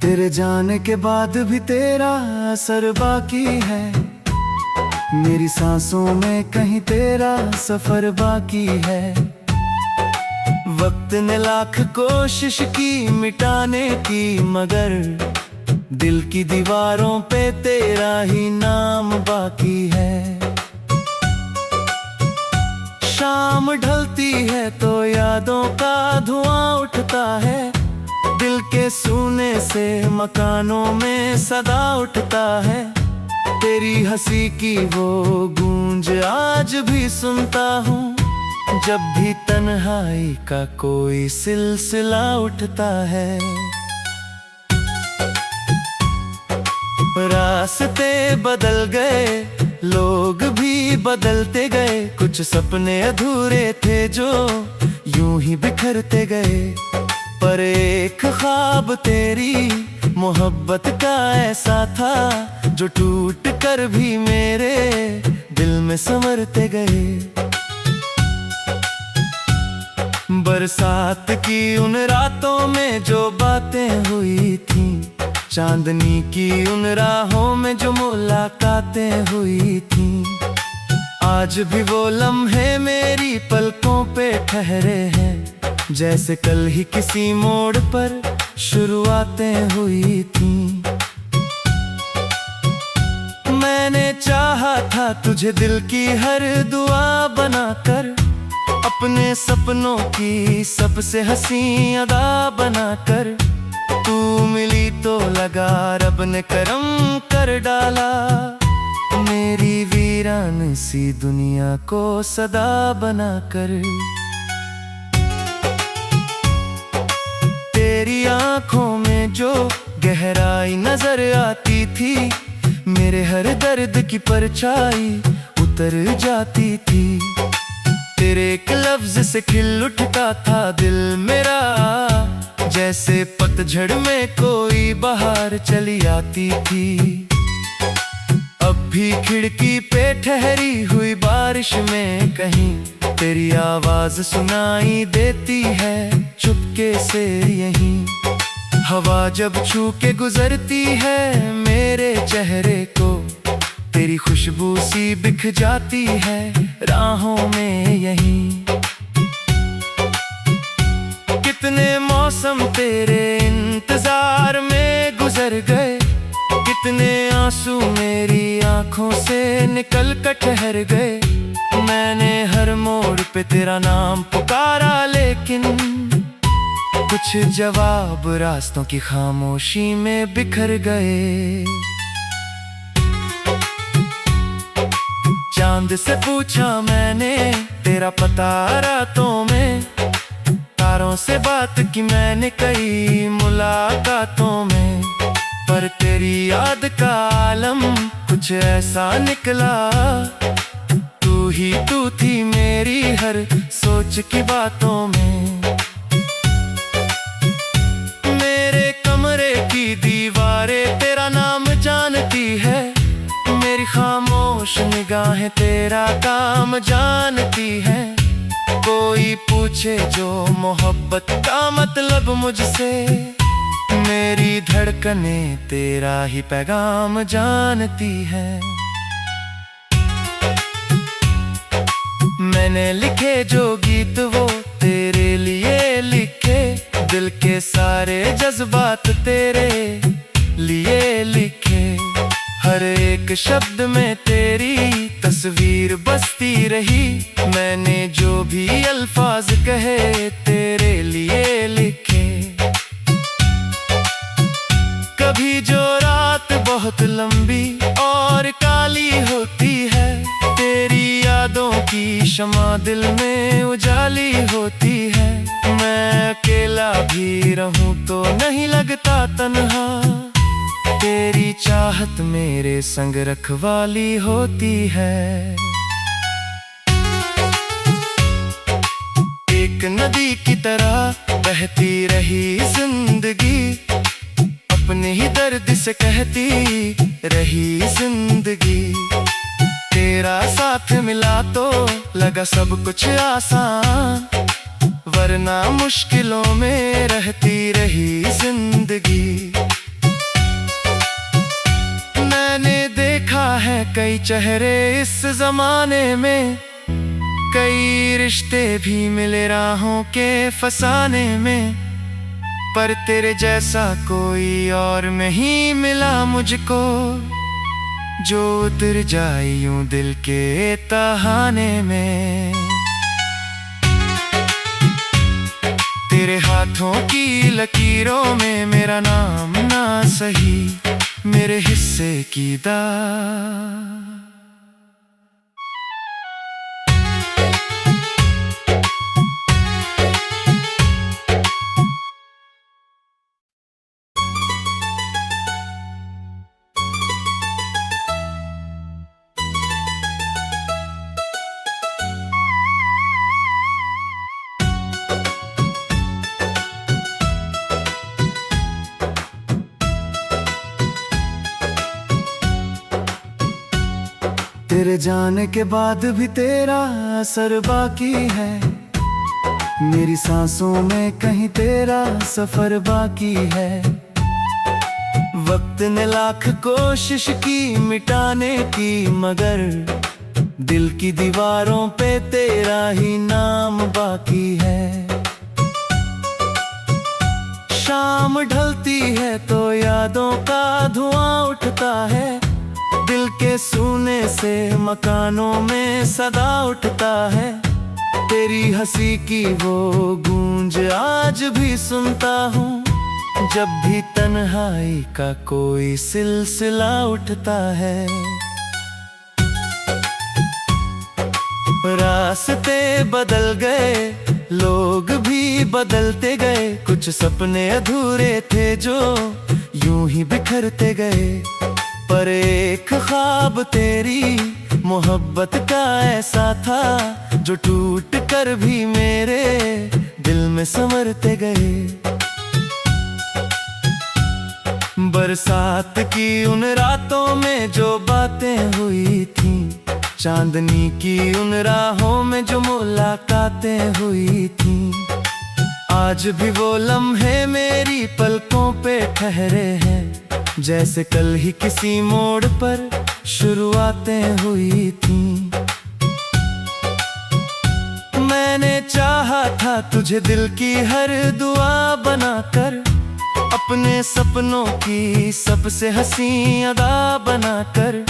तेरे जाने के बाद भी तेरा असर बाकी है। मेरी सांसों में कहीं तेरा सफर बाकी है। वक्त ने लाख कोशिश की मिटाने की, मगर दिल की दीवारों पे तेरा ही नाम बाकी है। शाम ढलती है तो यादों का धुआं उठता है। दिल के सूने से मकानों में सदा उठता है। तेरी हंसी की वो गूंज आज भी सुनता हूँ, जब भी तन्हाई का कोई सिलसिला उठता है। रास्ते बदल गए, लोग भी बदलते गए। कुछ सपने अधूरे थे जो यूं ही बिखरते गए। पर एक ख्वाब तेरी मोहब्बत का ऐसा था, जो टूट कर भी मेरे दिल में संवरते गए। बरसात की उन रातों में जो बातें हुई थी, चांदनी की उन राहों में जो मुलाकातें हुई थी, आज भी वो लम्हे मेरी पलकों पे ठहरे हैं, जैसे कल ही किसी मोड़ पर शुरुआतें हुई थी। मैंने चाहा था तुझे दिल की हर दुआ बनाकर, अपने सपनों की सबसे हंसी अदा बनाकर। तू मिली तो लगा रब ने करम कर डाला, मेरी वीरान सी दुनिया को सदा बनाकर। तेरी आंखों में जो गहराई नजर आती थी, मेरे हर दर्द की परछाई उतर जाती थी। तेरे एक लफ्ज से खिल उठता था दिल मेरा, जैसे पतझड़ में कोई बहार चली आती थी। अब भी खिड़की पे ठहरी हुई बारिश में कहीं तेरी आवाज सुनाई देती है, चुपके से यहीं। हवा जब छू के गुजरती है मेरे चेहरे को, तेरी खुशबू सी बिख जाती है राहों में यहीं। कितने मौसम तेरे इंतजार में गुजर गए, कितने आंसू मेरी आंखों से निकल कर ठहर गए। मैंने हर मोड़ पे तेरा नाम पुकारा, लेकिन कुछ जवाब रास्तों की खामोशी में बिखर गए। चांद से पूछा मैंने तेरा पता रातों में, तारों से बात की मैंने कई मुलाकातों में। पर तेरी याद का आलम कुछ ऐसा निकला, तू ही तू थी मेरी हर सोच की बातों में। मेरे कमरे की दीवारें तेरा नाम जानती है, मेरी खामोश निगाहें तेरा काम जानती है। कोई पूछे जो मोहब्बत का मतलब मुझसे, मेरी धड़कने तेरा ही पैगाम जानती है। मैंने लिखे जो गीत वो तेरे लिए लिखे, दिल के सारे जज्बात तेरे लिए लिखे। हर एक शब्द में तेरी तस्वीर बसती रही, मैंने जो भी अल्फाज कहे तेरे लिए लिखे। कभी जो रात बहुत लंबी और काली होती है, तेरी यादों की शमा दिल में उजाली होती है। मैं अकेला भी रहूं तो नहीं लगता तन्हा, तेरी चाहत मेरे संग रखवाली होती है। एक नदी की तरह बहती रही जिंदगी, अपने ही दर्द से कहती रही जिंदगी। तेरा साथ मिला तो लगा सब कुछ आसान, वरना मुश्किलों में रहती रही जिंदगी। देखा है कई चेहरे इस जमाने में, कई रिश्ते भी मिले राहों के फसाने में, पर तेरे जैसा कोई और नहीं मिला मुझको, जो उतर जाए यूं दिल के तहाने में। तेरे हाथों की लकीरों में मेरा नाम ना सही, मेरे हिस्से की दाग। तेरे जाने के बाद भी तेरा असर बाकी है, मेरी सांसों में कहीं तेरा सफर बाकी है। वक्त ने लाख कोशिश की मिटाने की, मगर दिल की दीवारों पे तेरा ही नाम बाकी है। शाम ढलती है तो यादों का धुआं उठता है, दिल के सूने से मकानों में सदा उठता है। तेरी हंसी की वो गूंज आज भी सुनता हूँ, जब भी तन्हाई का कोई सिलसिला उठता है। रास्ते बदल गए, लोग भी बदलते गए, कुछ सपने अधूरे थे जो यूं ही बिखरते गए, पर एक ख्वाब तेरी मोहब्बत का ऐसा था, जो टूट कर भी मेरे दिल में संवरते गए। बरसात की उन रातों में जो बातें हुई थी, चांदनी की उन राहों में जो मुलाकातें हुई थी, आज भी वो लम्हे मेरी पलकों पे ठहरे हैं, जैसे कल ही किसी मोड़ पर शुरुआतें हुई थी। मैंने चाहा था तुझे दिल की हर दुआ बनाकर, अपने सपनों की सबसे हंसी अदा बनाकर।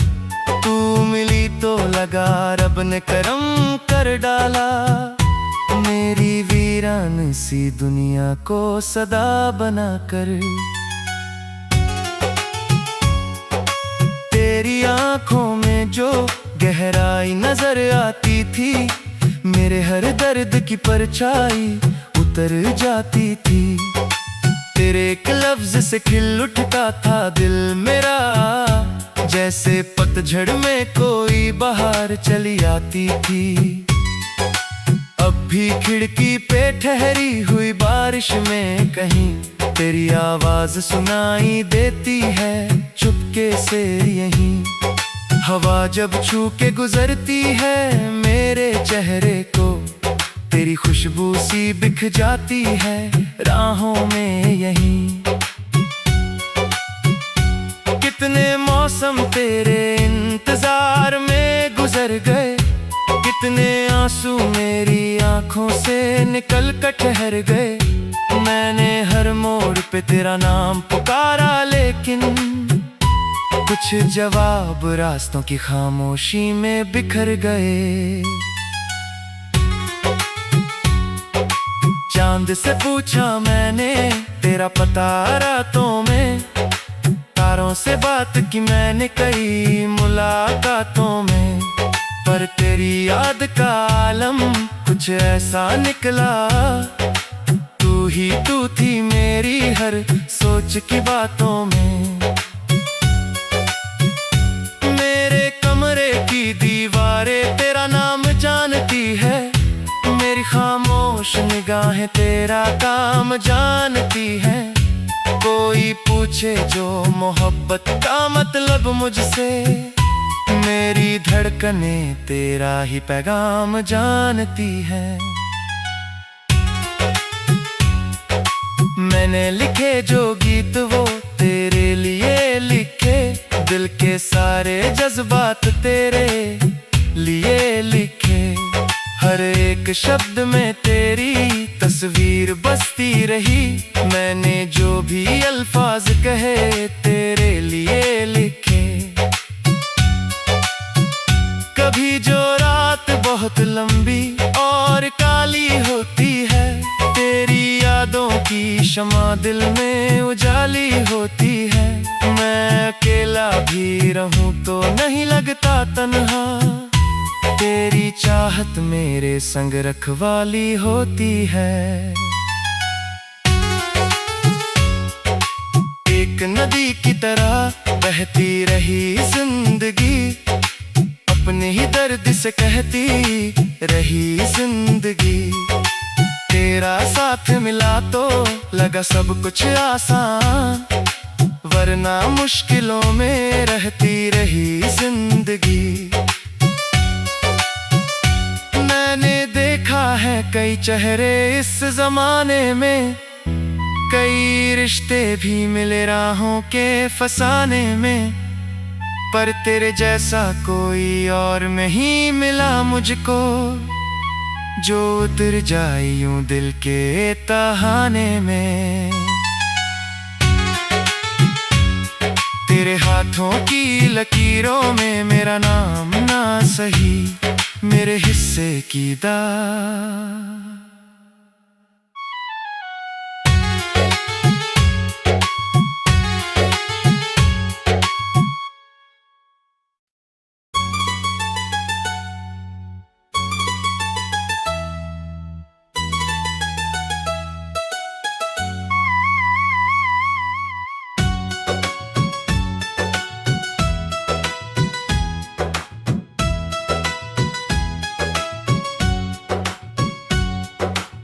तू मिली तो लगा रब ने करम कर डाला, मेरी वीरान सी दुनिया को सदा बनाकर। तेरी आंखों में जो गहराई नजर आती थी, मेरे हर दर्द की परछाई उतर जाती थी। तेरे एक लफ्ज से खिल उठता था दिल मेरा, जैसे पतझड़ में कोई बहार चली आती थी। अब भी खिड़की पे ठहरी हुई बारिश में कहीं तेरी आवाज सुनाई देती है, चुपके से यहीं। हवा जब छू के गुजरती है मेरे चेहरे को, तेरी खुशबू सी बिख जाती है राहों में यहीं। कितने मौसम तेरे इंतजार में गुजर गए, कितने आंसू मेरी आंखों से निकल कर ठहर गए। मैंने हर मोड़ पे तेरा नाम पुकारा, लेकिन कुछ जवाब रास्तों की खामोशी में बिखर गए। चांद से पूछा मैंने तेरा पता रातों में, तारों से बात की मैंने कई मुलाकातों में, पर तेरी याद का आलम कुछ ऐसा निकला। तू ही तू थी मेरी हर सोच की बातों में। मेरे कमरे की दीवारें तेरा नाम जानती है, मेरी खामोश निगाहें तेरा काम जानती हैं। कोई पूछे जो मोहब्बत का मतलब मुझसे, मेरी धड़कनें तेरा ही पैगाम जानती है। मैंने लिखे जो गीत वो तेरे लिए लिखे, दिल के सारे जज्बात तेरे लिए लिखे। हर एक शब्द में तेरी तस्वीर बसती रही। मैंने जो भी अल्फाज कहे तेरे लिए लिखे। कभी जो रात बहुत लंबी और काली होती है, तेरी यादों की शमा दिल में उजाली होती है। मैं अकेला भी रहूं तो नहीं लगता तन्हा, तेरी चाहत मेरे संग रखवाली होती है। एक नदी की तरह बहती रही जिंदगी, अपने ही दर्द से कहती रही जिंदगी। तेरा साथ मिला तो लगा सब कुछ आसान, वरना मुश्किलों में रहती रही जिंदगी। मैंने देखा है कई चेहरे इस जमाने में, कई रिश्ते भी मिले राहों के फसाने में, पर तेरे जैसा कोई और नहीं मिला मुझको, जो उतर जाए यूं दिल के तहाने में। तेरे हाथों की लकीरों में मेरा नाम ना सही, मेरे हिस्से की दाग।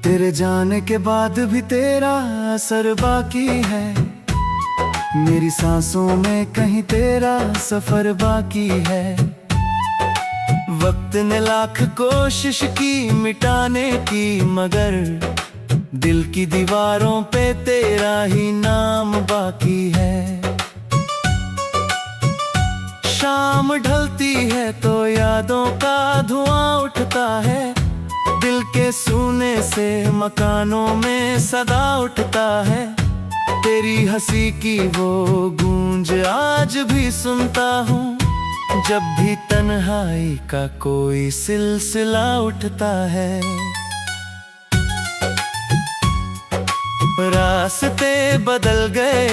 तेरे जाने के बाद भी तेरा असर बाकी है, मेरी सांसों में कहीं तेरा सफर बाकी है। वक्त ने लाख कोशिश की मिटाने की, मगर दिल की दीवारों पे तेरा ही नाम बाकी है। शाम ढलती है तो यादों का धुआं उठता है, दिल के सूने से मकानों में सदा उठता है। तेरी हंसी की वो गूंज आज भी सुनता हूँ, जब भी तन्हाई का कोई सिलसिला उठता है। रास्ते बदल गए,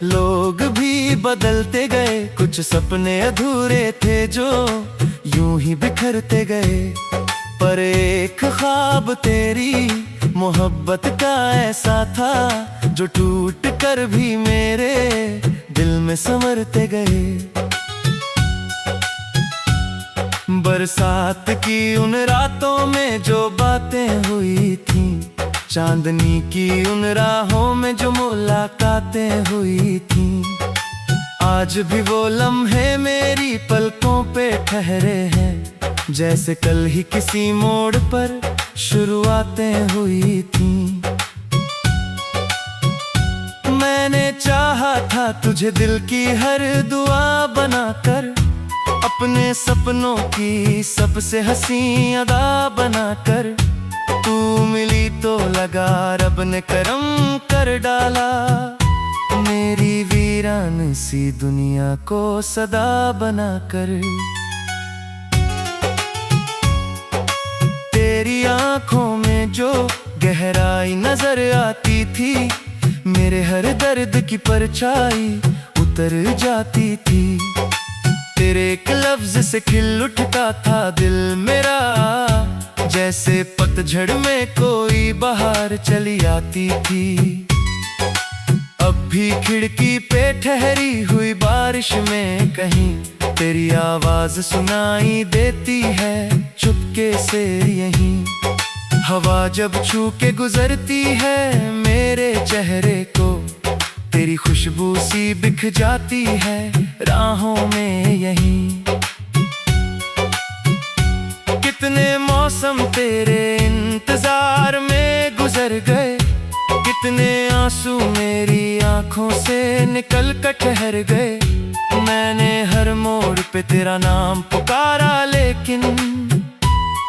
लोग भी बदलते गए, कुछ सपने अधूरे थे जो यूं ही बिखरते गए। पर एक ख्वाब तेरी मोहब्बत का ऐसा था, जो टूट कर भी मेरे दिल में संवरते गए। बरसात की उन रातों में जो बातें हुई थी, चांदनी की उन राहों में जो मुलाकातें हुई थी, आज भी वो लम्हे मेरी पलकों पे ठहरे हैं, जैसे कल ही किसी मोड़ पर शुरुआतें हुई थी। मैंने चाहा था तुझे दिल की हर दुआ बनाकर, अपने सपनों की सबसे हंसी अदा बनाकर। तू मिली तो लगा रब ने करम कर डाला, मेरी वीरान सी दुनिया को सदा बनाकर। तेरी आंखों में जो गहराई नजर आती थी, मेरे हर दर्द की परछाई उतर जाती थी। तेरे एक लफ्ज से खिल उठता था दिल मेरा, जैसे पतझड़ में कोई बहार चली आती थी। अब भी खिड़की पे ठहरी हुई बारिश में कहीं तेरी आवाज सुनाई देती है, चुपके से यहीं। हवा जब छू के गुजरती है मेरे चेहरे को, तेरी खुशबू सी बिख जाती है राहों में यहीं। कितने मौसम तेरे इंतजार में गुजर गए, कितने आंसू मेरी आंखों से निकल कर ठहर गए। मैंने हर मोड़ पे तेरा नाम पुकारा, लेकिन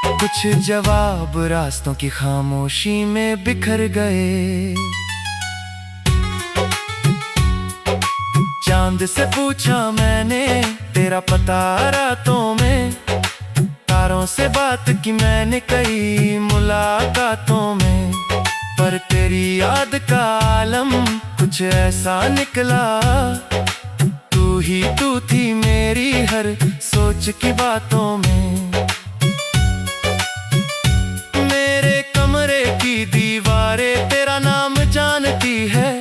कुछ जवाब रास्तों की खामोशी में बिखर गए। चांद से पूछा मैंने तेरा पता रातों में, तारों से बात की मैंने कई मुलाकातों में, पर तेरी याद का आलम कुछ ऐसा निकला। तू थी मेरी हर सोच की बातों में। मेरे कमरे की दीवारें तेरा नाम जानती है,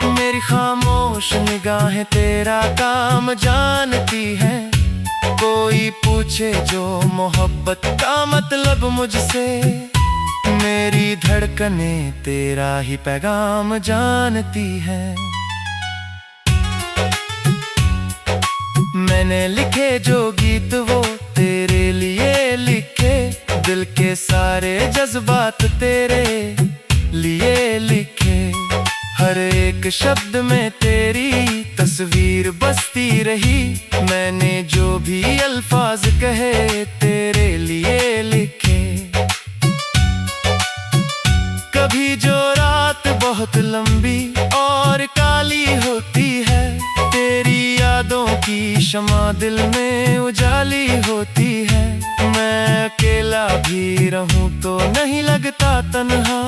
मेरी खामोश निगाहें तेरा काम जानती है। कोई पूछे जो मोहब्बत का मतलब मुझसे, मेरी धड़कनें तेरा ही पैगाम जानती है। मैंने लिखे जो गीत वो तेरे लिए लिखे, दिल के सारे जज्बात तेरे लिए लिखे। हर एक शब्द में तेरी तस्वीर बसती रही, मैंने जो भी अल्फाज कहे तेरे लिए लिखे। कभी जो रात बहुत लंबी और काली होती है, तेरी यादों की शमा दिल में उजाली होती है। मैं अकेला भी रहूं तो नहीं लगता तन्हा,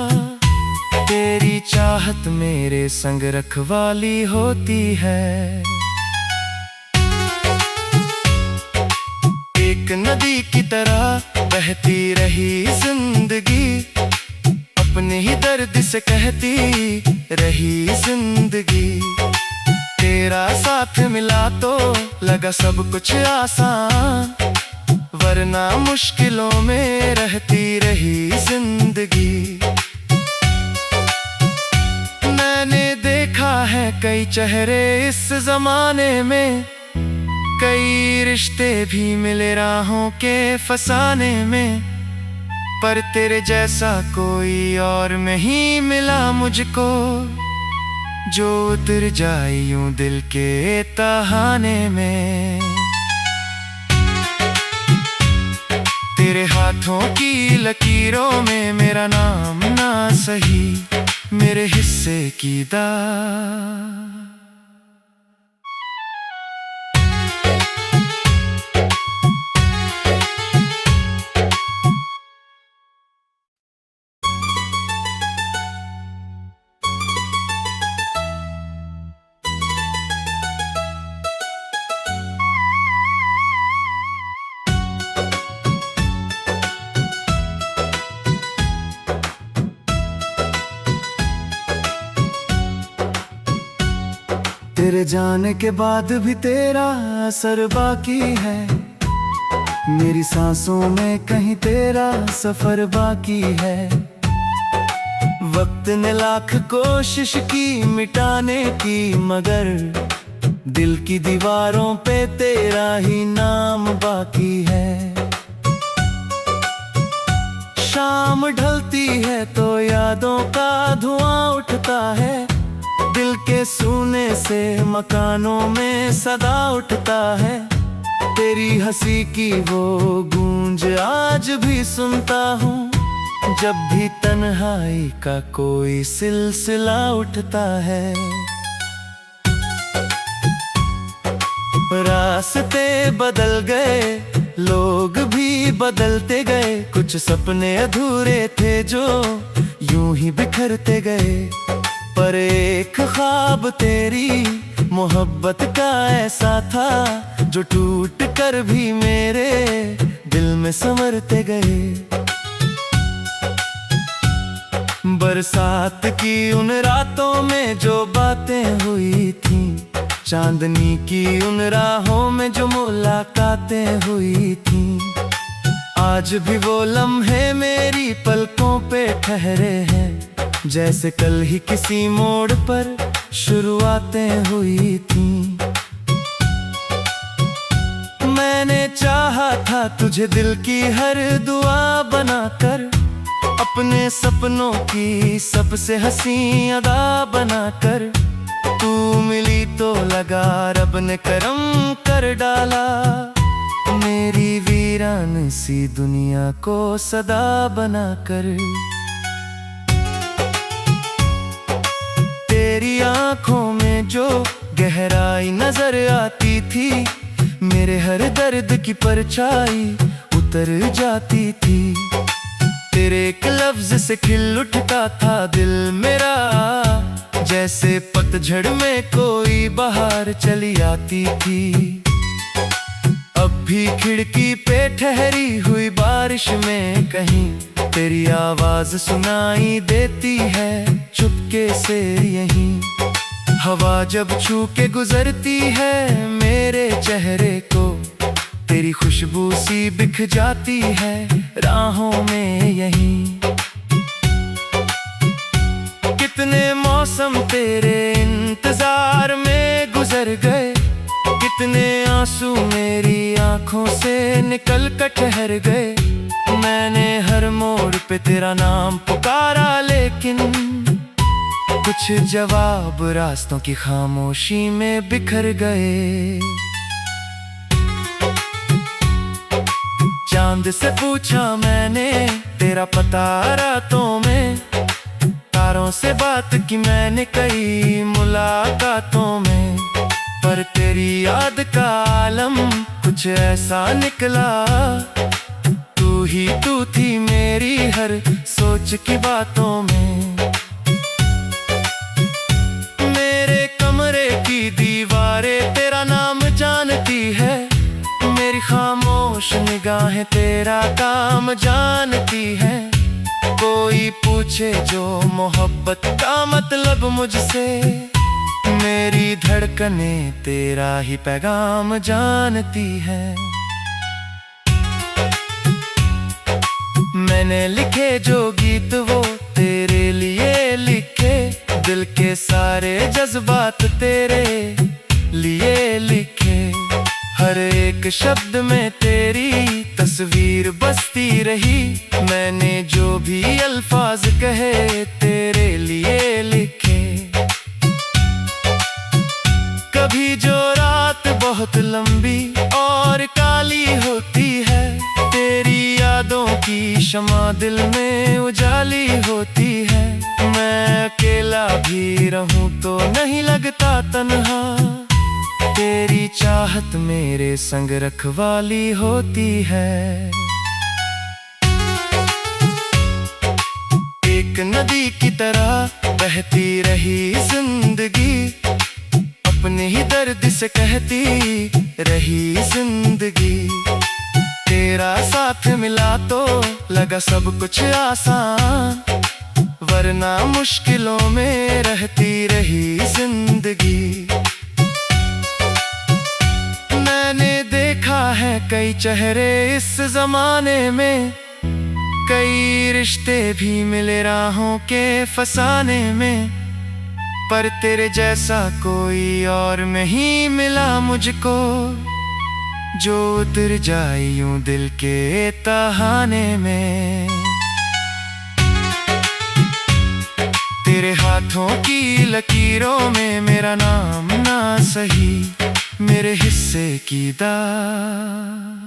तेरी चाहत मेरे संग रखवाली होती है। एक नदी की तरह बहती रही जिंदगी, अपने ही दर्द से कहती रही जिंदगी। तेरा साथ मिला तो लगा सब कुछ आसान, वरना मुश्किलों में रहती रही जिंदगी। मैंने देखा है कई चेहरे इस जमाने में, कई रिश्ते भी मिले राहों के फसाने में, पर तेरे जैसा कोई और नहीं मिला मुझको, जो उतर जाए यूं दिल के तहाने में। तेरे हाथों की लकीरों में मेरा नाम ना सही, मेरे हिस्से की दाग। तेरे जाने के बाद भी तेरा असर बाकी है, मेरी सांसों में कहीं तेरा सफर बाकी है। वक्त ने लाख कोशिश की मिटाने की, मगर दिल की दीवारों पे तेरा ही नाम बाकी है। शाम ढलती है तो यादों का धुआं उठता है, दिल के सूने से मकानों में सदा उठता है। तेरी हंसी की वो गूंज आज भी सुनता हूँ, जब भी तन्हाई का कोई सिलसिला उठता है। रास्ते बदल गए, लोग भी बदलते गए, कुछ सपने अधूरे थे जो यूं ही बिखरते गए। पर एक ख्वाब तेरी मोहब्बत का ऐसा था, जो टूट कर भी मेरे दिल में संवरते गए। बरसात की उन रातों में जो बातें हुई थी, चांदनी की उन राहों में जो मुलाकातें हुई थी, आज भी वो लम्हे मेरी पलकों पे ठहरे हैं, जैसे कल ही किसी मोड़ पर शुरुआतें हुई थी। मैंने चाहा था तुझे दिल की हर दुआ बनाकर, अपने सपनों की सबसे हंसी अदा बनाकर। तू मिली तो लगा रब ने करम कर डाला। मेरी वीरान सी दुनिया को सदा बना कर। तेरी आंखों में जो गहराई नजर आती थी, मेरे हर दर्द की परछाई उतर जाती थी। तेरे एक लफ्ज से खिल उठता था दिल मेरा, जैसे पतझड़ में कोई बहार चली आती थी। अब भी खिड़की पे ठहरी हुई बारिश में कहीं तेरी आवाज सुनाई देती है चुपके से यहीं। हवा जब छू के गुजरती है मेरे चेहरे को, तेरी खुशबू सी बिख जाती है राहों में यहीं। कितने मौसम तेरे इंतजार में गुजर गए, कितने आंसू मेरी आंखों से निकल कर ठहर गए। मैंने हर मोड़ पे तेरा नाम पुकारा, लेकिन कुछ जवाब रास्तों की खामोशी में बिखर गए। चांद से पूछा मैंने तेरा पता रातों में, तारों से बात की मैंने कई मुलाकातों में, पर तेरी याद का आलम कुछ ऐसा निकला। तू ही तू थी मेरी हर सोच की बातों में। मेरे कमरे की दीवारें तेरा नाम जानती है, मेरी खामोश निगाहें तेरा काम जानती है। कोई पूछे जो मोहब्बत का मतलब मुझसे, मेरी धड़कने तेरा ही पैगाम जानती है। मैंने लिखे जो गीत वो तेरे लिए लिखे, दिल के सारे जज्बात तेरे लिए लिखे। हर एक शब्द में तेरी तस्वीर बसती रही, मैंने जो भी अल्फाज कहे तेरे लिए लिखे। कभी जो रात बहुत लंबी और काली होती है, तेरी यादों की शमा दिल में उजाली होती है। मैं अकेला भी रहूं तो नहीं लगता तन्हा, तेरी चाहत मेरे संग रखवाली होती है। एक नदी की तरह बहती रही जिंदगी, अपने ही दर्द से कहती रही जिंदगी। तेरा साथ मिला तो लगा सब कुछ आसान, वरना मुश्किलों में रहती रही जिंदगी। मैंने देखा है कई चेहरे इस जमाने में, कई रिश्ते भी मिले राहों के फसाने में, पर तेरे जैसा कोई और नहीं मिला मुझको, जो उतर जाए यूं दिल के तहाने में। तेरे हाथों की लकीरों में मेरा नाम ना सही, मेरे हिस्से की दाग।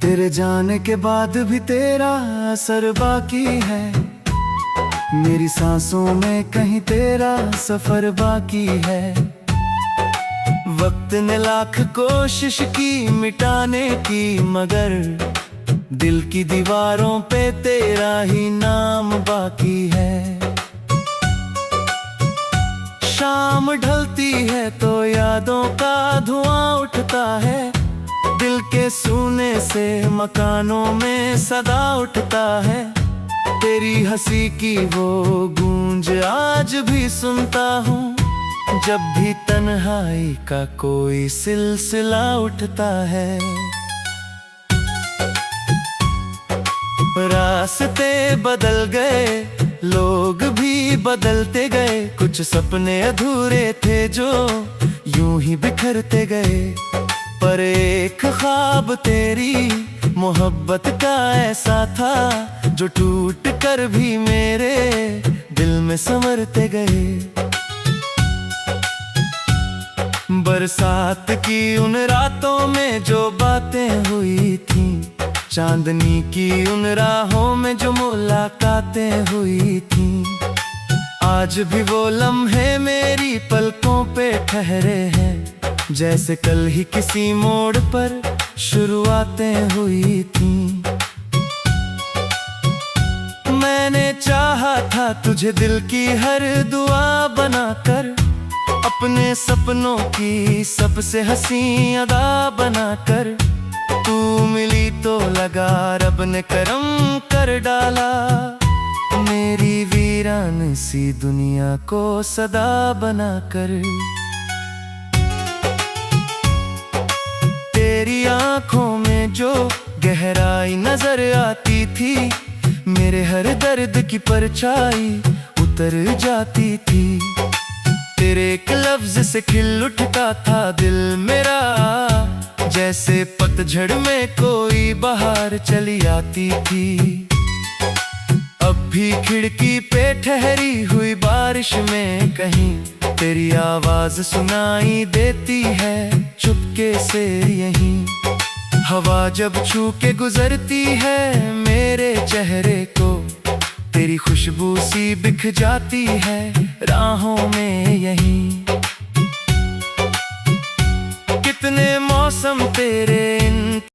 तेरे जाने के बाद भी तेरा असर बाकी है, मेरी सांसों में कहीं तेरा सफर बाकी है। वक्त ने लाख कोशिश की मिटाने की, मगर दिल की दीवारों पे तेरा ही नाम बाकी है। शाम ढलती है तो यादों का धुआं उठता है, दिल के सूने से मकानों में सदा उठता है। तेरी हंसी की वो गूंज आज भी सुनता हूँ, जब भी तन्हाई का कोई सिलसिला उठता है, रास्ते बदल गए, लोग भी बदलते गए, कुछ सपने अधूरे थे जो यूं ही बिखरते गए। पर एक ख्वाब तेरी मोहब्बत का ऐसा था, जो टूट कर भी मेरे दिल में संवरते गए। बरसात की उन रातों में जो बातें हुई थी, चांदनी की उन राहों में जो मुलाकातें हुई थी, आज भी वो लम्हे मेरी पलकों पे ठहरे हैं, जैसे कल ही किसी मोड़ पर शुरुआतें हुई थी। मैंने चाहा था तुझे दिल की हर दुआ बनाकर, अपने सपनों की सबसे हंसी अदा बनाकर। तू मिली तो लगा रब ने करम कर डाला, मेरी वीरान सी दुनिया को सदा बनाकर। तेरी आंखों में जो गहराई नजर आती थी, मेरे हर दर्द की परछाई उतर जाती थी। तेरे एक लफ्ज से खिल उठता था दिल मेरा, जैसे पतझड़ में कोई बहार चली आती थी। अब भी खिड़की पे ठहरी हुई बारिश में कहीं तेरी आवाज सुनाई देती है, चुपके से यहीं। हवा जब छू के गुजरती है मेरे चेहरे को, तेरी खुशबू सी बिख जाती है राहों में यहीं। कितने मौसम तेरे